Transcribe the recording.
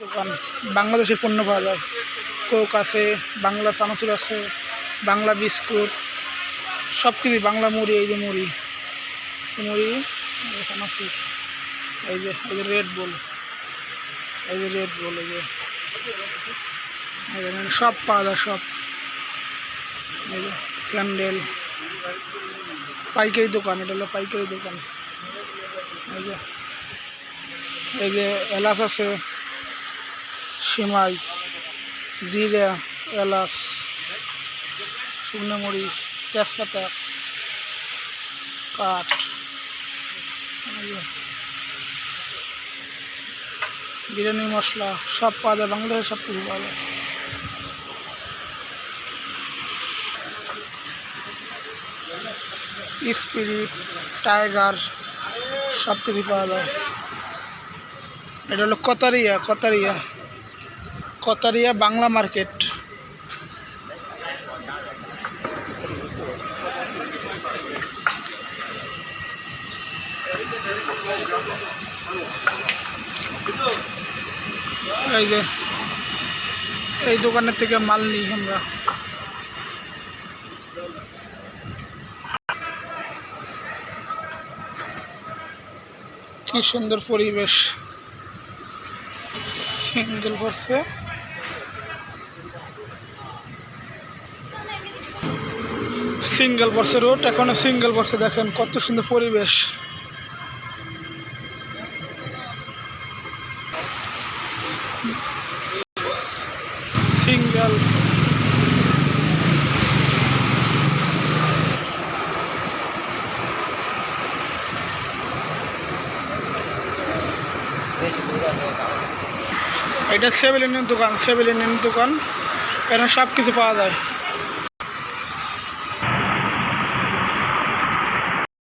দোকান, বাংলাদেশের পণ্য পাওয়া যায়। কোক আছে, বাংলা চানাচুর আছে, বাংলা বিস্কুট, সব কিছু বাংলা মুড়ি। এই যে মুড়ি, চানাচুর, এই যে রেড বুল, এই যে সব পাওয়া যায় সব। এই যে স্যান্ডেল, পাইকারি দোকান, এটা হলো পাইকারি দোকান। এই যে এলাচ আছে, সেমাই, জিরা, এলাচ, শুকনো মরিচ, তেজপাতা, কাঠ, বিরিয়ানি মশলা সব পাওয়া যায়। বাংলাদেশে সব কিছু পাওয়া যায়। স্পিরিট, টাইগার, সব কিছু পাওয়া যায়। এটা হলো কতারিয়া বাংলা মার্কেট। এই যে এই দোকানের থেকে মাল নিই আমরা। কি সুন্দর পরিবেশ। সিঙ্গেল পড়ছে রোড, এখনো সিঙ্গেল পড়ছে। দেখেন কত সুন্দর পরিবেশ। সিঙ্গেল এটা সেভেলিনের দোকান, এখানে সব কিছু পাওয়া যায়।